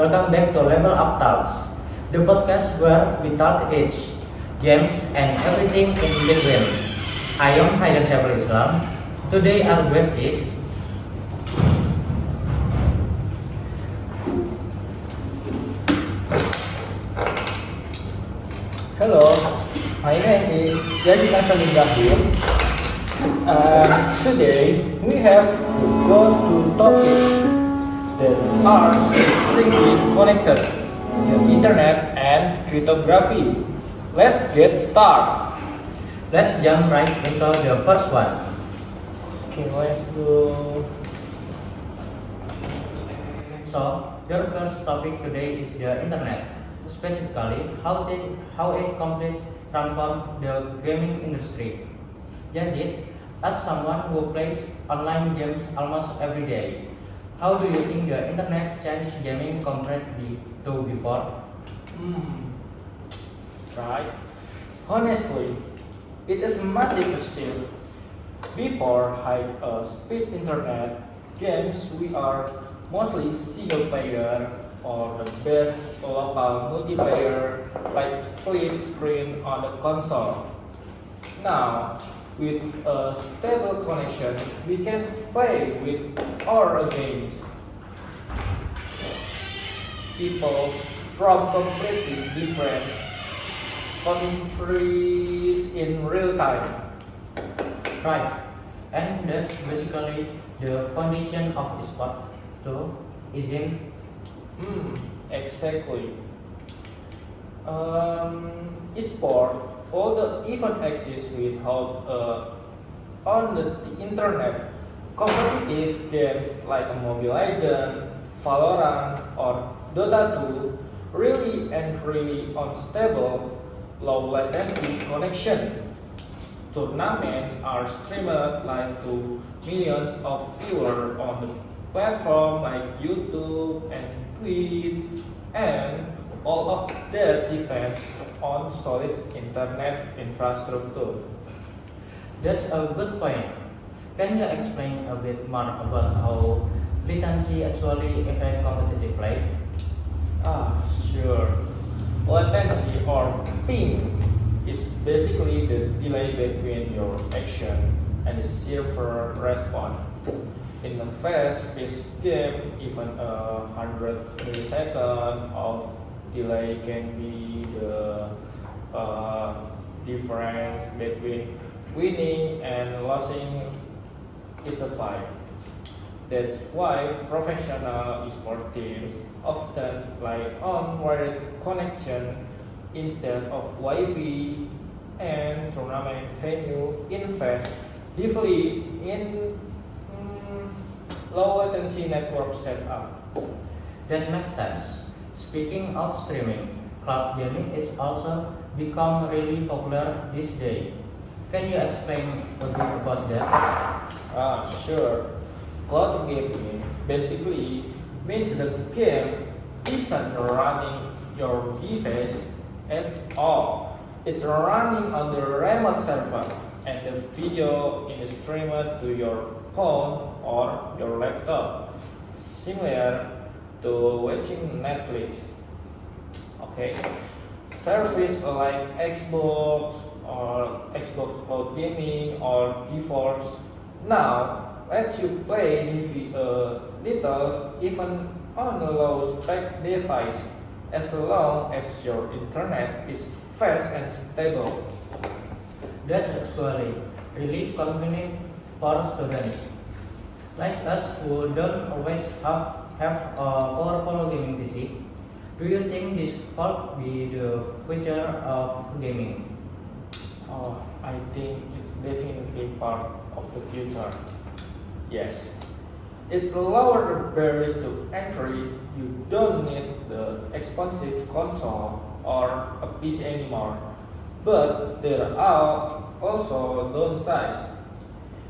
welcome back to Level Up Talks, the podcast where we talk age, games, and everything in between. I am Haider Syaful Islam. Today our guest is Hello, my name is Yazid Hasan Ibrahim. Today we have to go to topics that are strictly connected: the internet and cryptography. Let's get started. Let's jump right into the first one. Okay, let's go. So, your first topic today is the internet, specifically how it completely transformed the gaming industry. Yazid, as someone who plays online games almost every day, how do you think the internet changed gaming compared to before? Right. Honestly, it is a massive shift. Before high-speed internet games, we are mostly single player or the best local multiplayer like split screen on the console. Now, with a stable connection, we can play with our games. People from completely different countries in real time. Right, and that's basically the foundation of sport too, isn't? Exactly. Esport, all the even exist without on the internet. Competitive games like Mobile Legends, Valorant, or Dota 2 really and really unstable, low latency connection. Tournaments are streamed live to millions of viewers on the platform like YouTube and Twitch, and all of that depends on solid internet infrastructure. That's a good point. Can you explain a bit more about how latency actually affects competitive play? Sure. Latency or ping is basically the delay between your action and the server response. In a fast-paced game, even 100 milliseconds of delay can be the difference between winning and losing is the fight. That's why professional esport teams often rely on wired connection instead of Wi-Fi, and tournament venue invest heavily in low latency network setup. That makes sense. Speaking of streaming, cloud gaming is also become really popular these days. Can you explain a bit about that? Sure. Cloud gaming basically means the game isn't running your device at all. It's running on the remote server, and the video is streamed to your phone or your laptop, similar to watching Netflix. Okay, service like Xbox Cloud Gaming or GeForce now lets you play little even on a low spec device as long as your internet is fast and stable. That's actually really convenient for students like us who don't always have a powerful gaming PC. Do you think this could be the future of gaming? I think it's definitely part of the future. Yes, it's lower the barriers to entry. You don't need the expensive console or a PC anymore. But there are also downsides.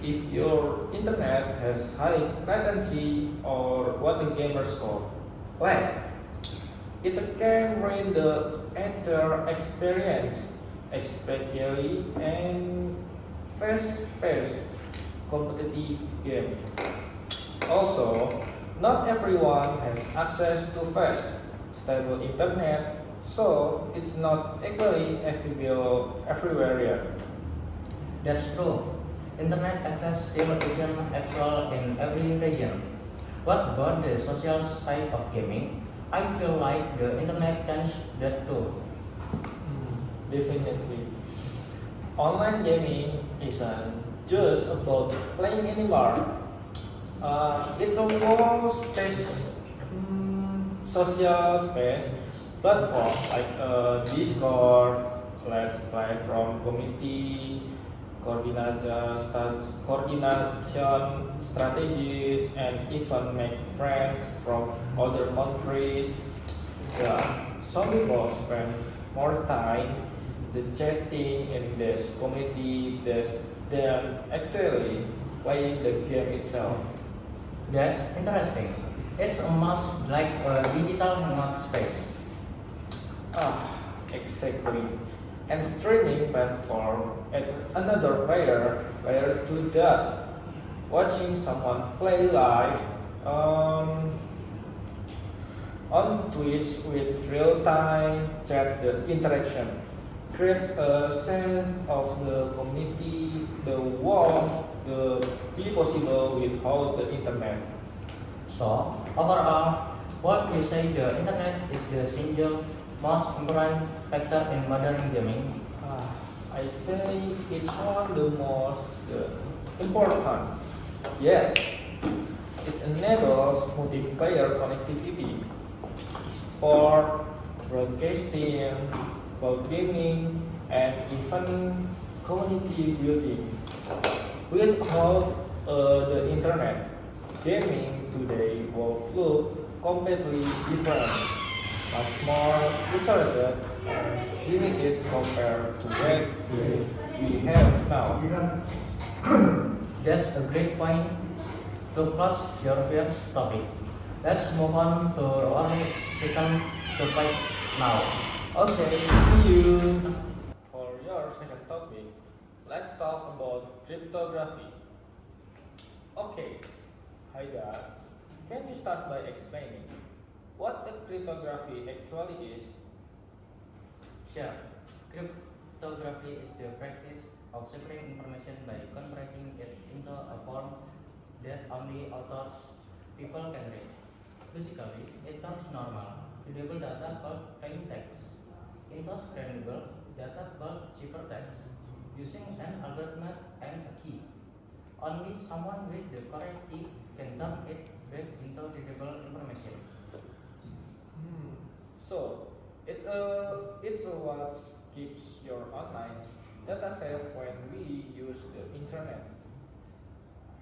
If your internet has high latency or what the gamers call lag, it can ruin the entire experience, especially in fast-paced competitive game. Also, Not everyone has access to fast, stable internet, so it's not equally available everywhere yet. That's true. Internet access still isn't actual in every region. What about the social side of gaming? I feel like the internet changed that too. Definitely. Online gaming isn't just about playing anymore. It's a more social space platform like Discord, Let's Play from community, coordination strategies, and even make friends from other countries. Yeah, some people spend more time the chatting in this community than actually playing the game itself. That's interesting. It's almost like a digital hangout space. Ah, exactly. And streaming platform and another layer to that. Watching someone play live um, on Twitch with real-time chat the interaction creates a sense of the community, the warmth, the be possible without the internet. So, overall, what you say the internet is the single most important factor in modern gaming? Ah, I say it's one of the most important. Yes, it enables multiplayer connectivity, sport, broadcasting, cloud gaming, and even community building. Without the internet, gaming today will look completely different, much more isolated and limited compared to what we have now. That's a great point to close your first topic. Let's move on to our second topic now. Okay, see you. For your second topic, let's talk about cryptography. Okay, Haidar, can you start by explaining what a cryptography actually is? Sure. Cryptography is the practice of securing information by converting it into a form that only authors people can read. Basically, it turns normal, readable data called plain text into scannable data called ciphertext using an algorithm and a key. Only someone with the correct key can turn it back into readable information. So, it's what keeps your online data safe when we use the internet.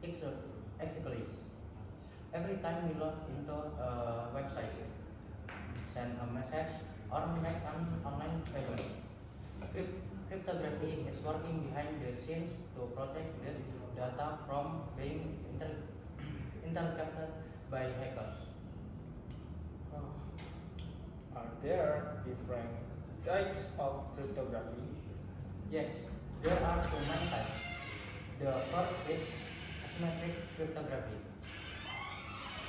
Exactly. Every time we log into a website, send a message, or make an online payment, cryptography is working behind the scenes to protect the data from being intercepted by hackers. Are there different types of cryptography? Yes, there are two main types. The first is asymmetric cryptography,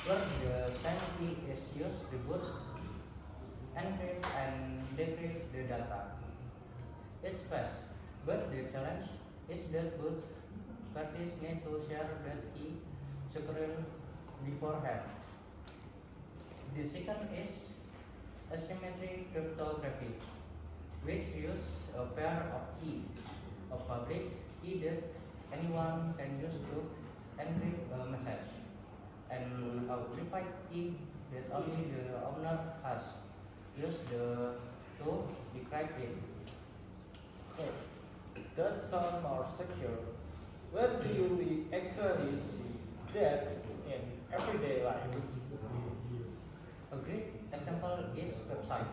where the same key is used to boot, encrypt, and decrypt the data. It's fast, but the challenge is that both parties need to share that key securely beforehand. The second is asymmetric cryptography, which uses a pair of keys, a public key that anyone can use to encrypt a message, and a private key that only the owner has. Use the to decrypt it. Oh, that sounds more secure. Where do we actually see that in everyday life? A great example is website.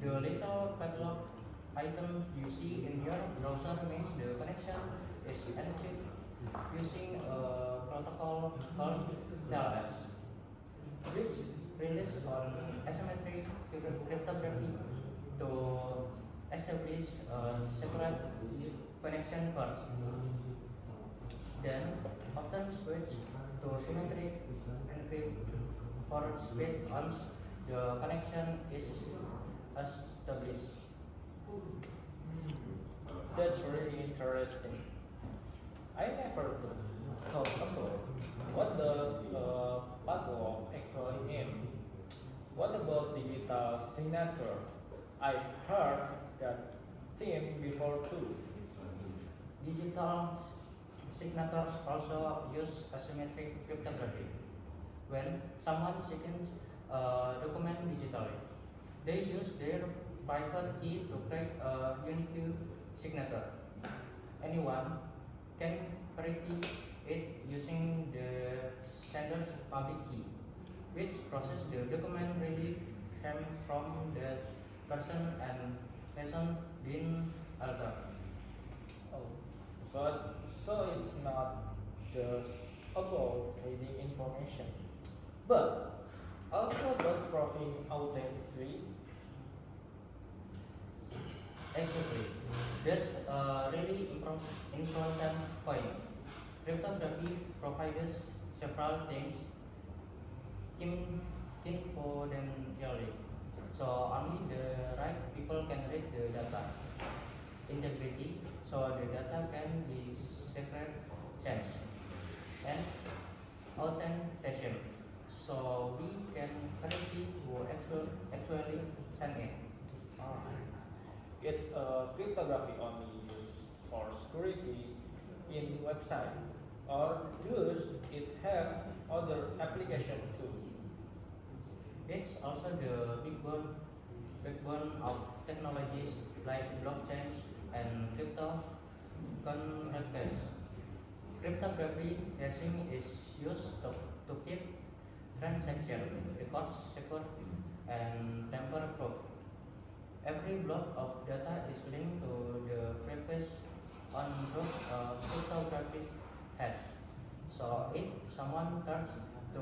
The little padlock icon you see in your browser means the connection is encrypted using a protocol called TLS, which relies on asymmetric cryptography to establish a separate connection first, then often switch to symmetric encryption for speed once the connection is established. That's really interesting. I never thought about what does a padlock actually mean. What about digital signature? I've heard that theme before too. Digital signatures also use asymmetric cryptography. When someone signs a document digitally, they use their private key to create a unique signature. Anyone can copy it using the sender's public key, which process the document really came from the person and hasn't been altered. Oh, so it's not just about trading information, but also about proving authenticity. Exactly. That's a really important point. Cryptography provides several things confidentially. So only the right people can read the data. Integrity, so the data can be secret changed. And authentication, so we can verify who actually sent it. Ah, it's cryptography only used for security in website, or does it have other application too? It's also the backbone of technologies like blockchain and cryptocurrencies. Cryptography hashing is used to keep transaction records secure and tamper-proof. Every block of data is linked to the previous on those cryptographic hash. So if someone turns to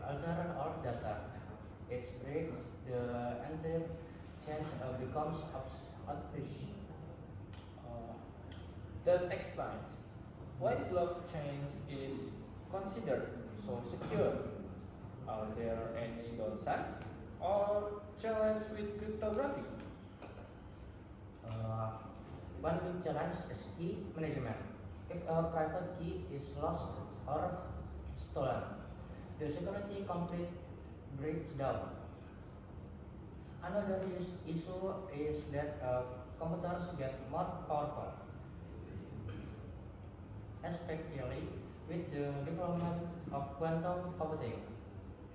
alter our data, it breaks the entire chain becomes artificial. Uh, that explains why blockchain is considered so secure. Are there any downsides or challenges with cryptography? Uh, One big challenge is key management. If a private key is lost or stolen, the security complete breaks down. Another issue is that computers get more powerful, especially with the development of quantum computing.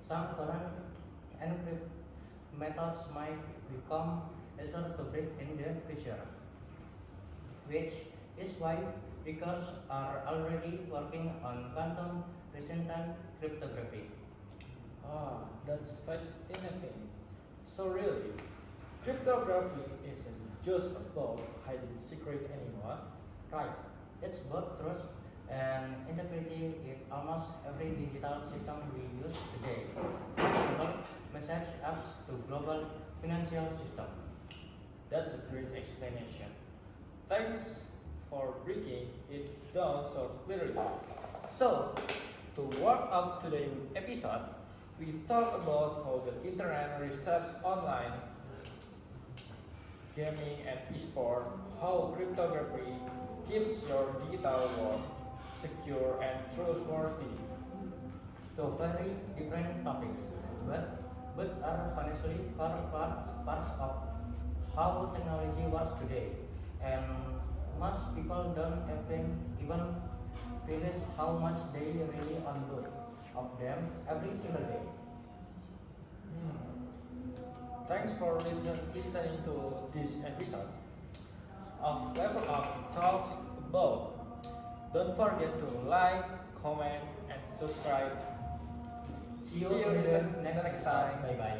Some current encrypt methods might become easier to break in the future, which is why hackers are already working on quantum resistant cryptography. Ah, that's fascinating. So really, cryptography isn't just about hiding secrets anymore. Right, it's both trust and integrity in almost every digital system we use today. From message apps to global financial system. That's a great explanation. Thanks for breaking it down so clearly. So, to wrap up today's episode, we talked about how the internet reshapes online gaming and esport, how cryptography keeps your digital world secure and trustworthy. Two very different topics, but are honestly parts of how technology works today, and most people don't even realize how much they really on both of them every single day. Thanks for listening to this episode of Level Up Talks About. Don't forget to like, comment, and subscribe. See you See you in in the the next next episode. time. Bye bye.